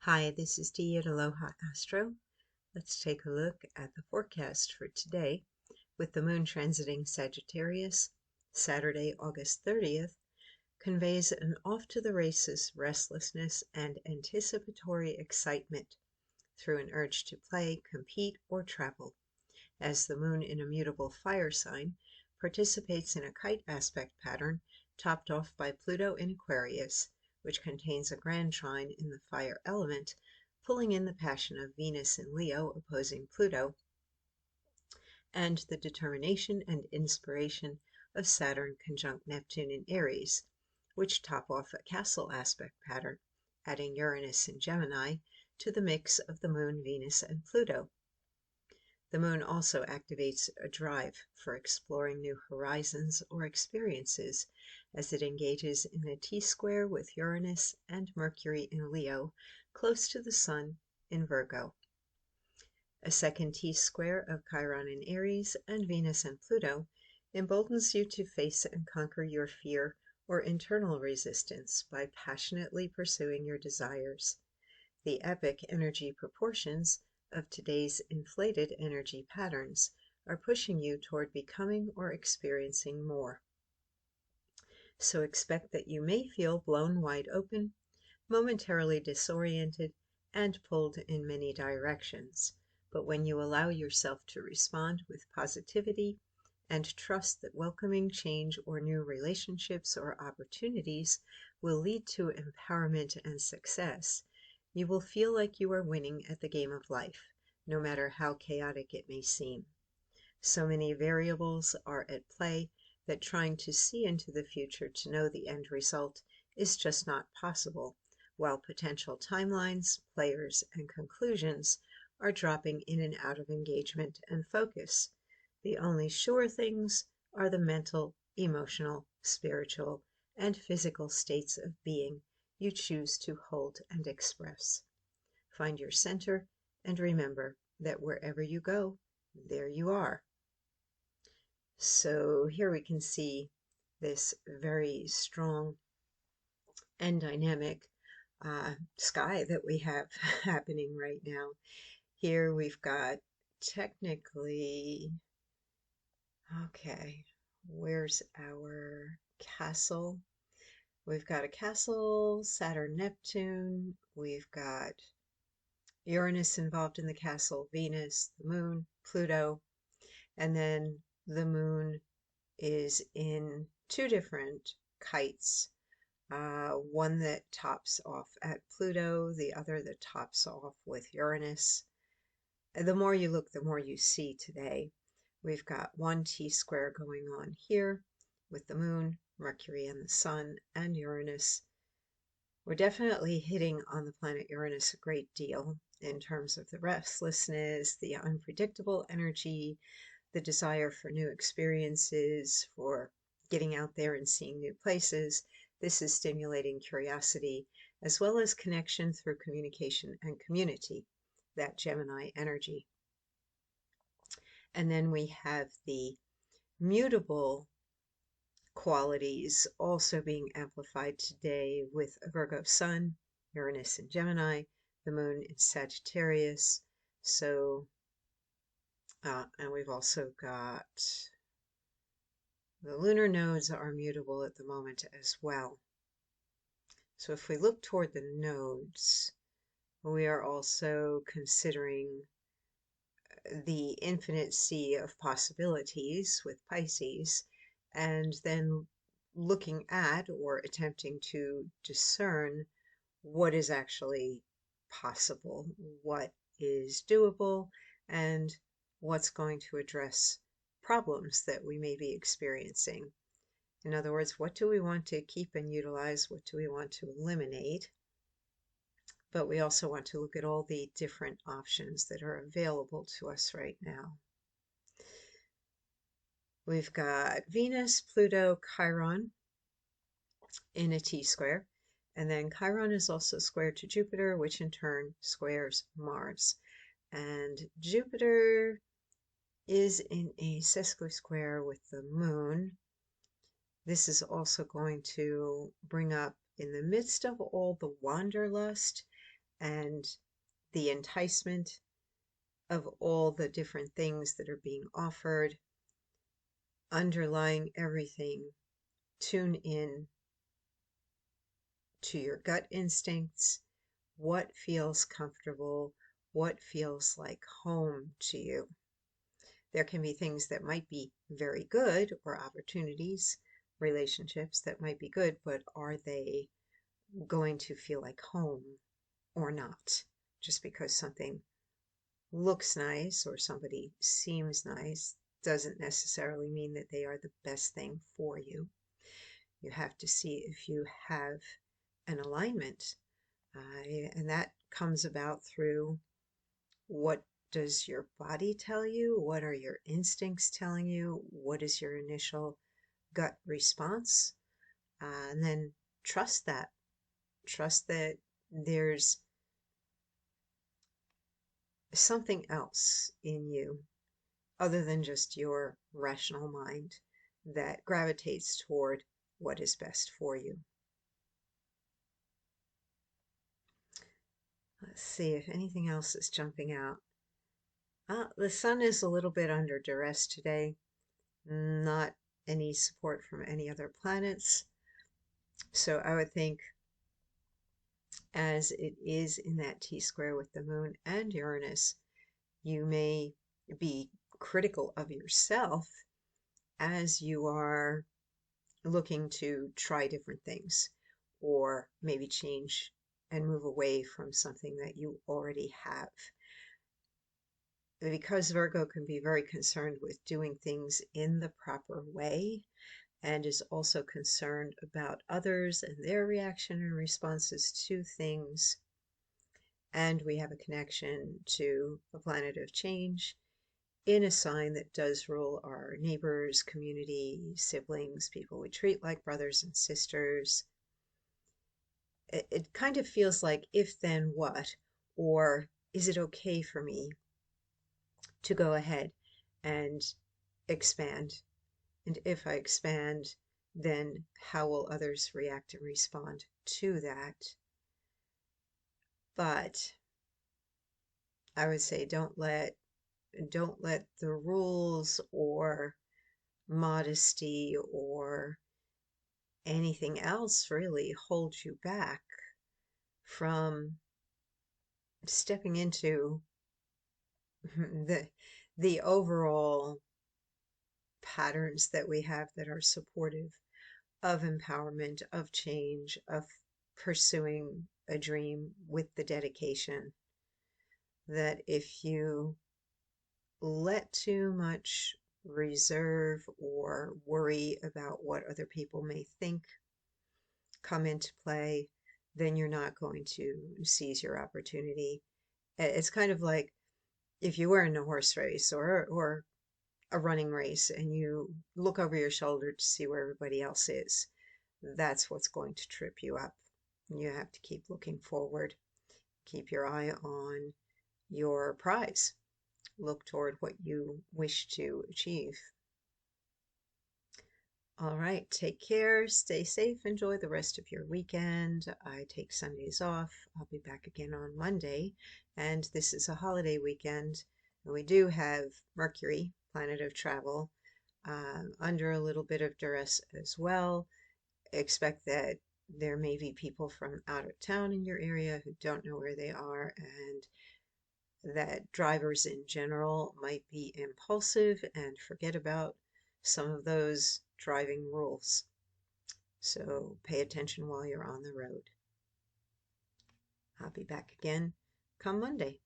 Hi, this is Dee at Aloha Astro. Let's take a look at the forecast for today. With the moon transiting Sagittarius, Saturday, August 30th, conveys an off-to-the-races restlessness and anticipatory excitement through an urge to play, compete, or travel, as the moon in a mutable fire sign participates in a kite aspect pattern topped off by Pluto in Aquarius, which contains a grand trine in the fire element, pulling in the passion of Venus in Leo opposing Pluto, and the determination and inspiration of Saturn conjunct Neptune in Aries, which top off a castle aspect pattern, adding Uranus in Gemini to the mix of the moon, Venus, and Pluto. The moon also activates a drive for exploring new horizons or experiences as it engages in a T-square with Uranus and Mercury in Leo, close to the Sun in Virgo. A second T-square of Chiron in Aries and Venus and Pluto emboldens you to face and conquer your fear or internal resistance by passionately pursuing your desires. The epic energy proportions of today's inflated energy patterns are pushing you toward becoming or experiencing more. So expect that you may feel blown wide open, momentarily disoriented, and pulled in many directions. But when you allow yourself to respond with positivity and trust that welcoming change or new relationships or opportunities will lead to empowerment and success, you will feel like you are winning at the game of life, no matter how chaotic it may seem. So many variables are at play that trying to see into the future to know the end result is just not possible, while potential timelines, players, and conclusions are dropping in and out of engagement and focus. The only sure things are the mental, emotional, spiritual, and physical states of being you choose to hold and express. Find your center and remember that wherever you go, there you are. So here we can see this very strong and dynamic sky that we have happening right now. Here we've got technically, okay, where's our castle? We've got a castle, Saturn, Neptune. We've got Uranus involved in the castle, Venus, the moon, Pluto, and then the moon is in two different kites. One that tops off at Pluto, the other that tops off with Uranus. The more you look, the more you see today. We've got one T-square going on here with the moon, Mercury, and the Sun, and Uranus. We're definitely hitting on the planet Uranus a great deal in terms of the restlessness, the unpredictable energy, the desire for new experiences, for getting out there and seeing new places. This is stimulating curiosity as well as connection through communication and community, that Gemini energy. And then we have the mutable qualities also being amplified today with a Virgo Sun, Uranus in Gemini, the Moon in Sagittarius. So, and we've also got the lunar nodes are mutable at the moment as well. So if we look toward the nodes, we are also considering the infinite sea of possibilities with Pisces, and then looking at or attempting to discern what is actually possible, what is doable, and what's going to address problems that we may be experiencing. In other words, what do we want to keep and utilize? What do we want to eliminate? But we also want to look at all the different options that are available to us right now. We've got Venus, Pluto, Chiron in a T-square, and then Chiron is also squared to Jupiter, which in turn squares Mars. And Jupiter is in a sesquisquare with the moon. This is also going to bring up, in the midst of all the wanderlust and the enticement of all the different things that are being offered. Underlying everything, tune in to your gut instincts, what feels comfortable, what feels like home to you. There can be things that might be very good, or opportunities, relationships that might be good, but are they going to feel like home or not? Just because something looks nice or somebody seems nice doesn't necessarily mean that they are the best thing for you. You have to see if you have an alignment, and that comes about through what does your body tell you? What are your instincts telling you? What is your initial gut response? And then trust that. Trust that there's something else in you other than just your rational mind that gravitates toward what is best for you. Let's see if anything else is jumping out. The sun is a little bit under duress today. Not any support from any other planets. So I would think, as it is in that T-square with the moon and Uranus, you may be critical of yourself as you are looking to try different things, or maybe change and move away from something that you already have. Because Virgo can be very concerned with doing things in the proper way, and is also concerned about others and their reaction and responses to things. And we have a connection to a planet of change in a sign that does rule our neighbors, community, siblings, people we treat like brothers and sisters. It kind of feels like if then what, or is it okay for me to go ahead and expand? And if I expand, then how will others react and respond to that? But I would say don't let the rules or modesty or anything else really hold you back from stepping into the overall patterns that we have that are supportive of empowerment, of change, of pursuing a dream with the dedication. That if you let too much reserve or worry about what other people may think come into play, then you're not going to seize your opportunity. It's kind of like if you were in a horse race or a running race and you look over your shoulder to see where everybody else is. That's what's going to trip you up. You have to keep looking forward. Keep your eye on your prize. Look toward what you wish to achieve. All right, take care, stay safe, enjoy the rest of your weekend. I take Sundays off. I'll be back again on Monday, and this is a holiday weekend. And we do have Mercury, planet of travel, under a little bit of duress as well. Expect that there may be people from out of town in your area who don't know where they are, and that drivers in general might be impulsive and forget about some of those driving rules. So pay attention while you're on the road. I'll be back again come Monday.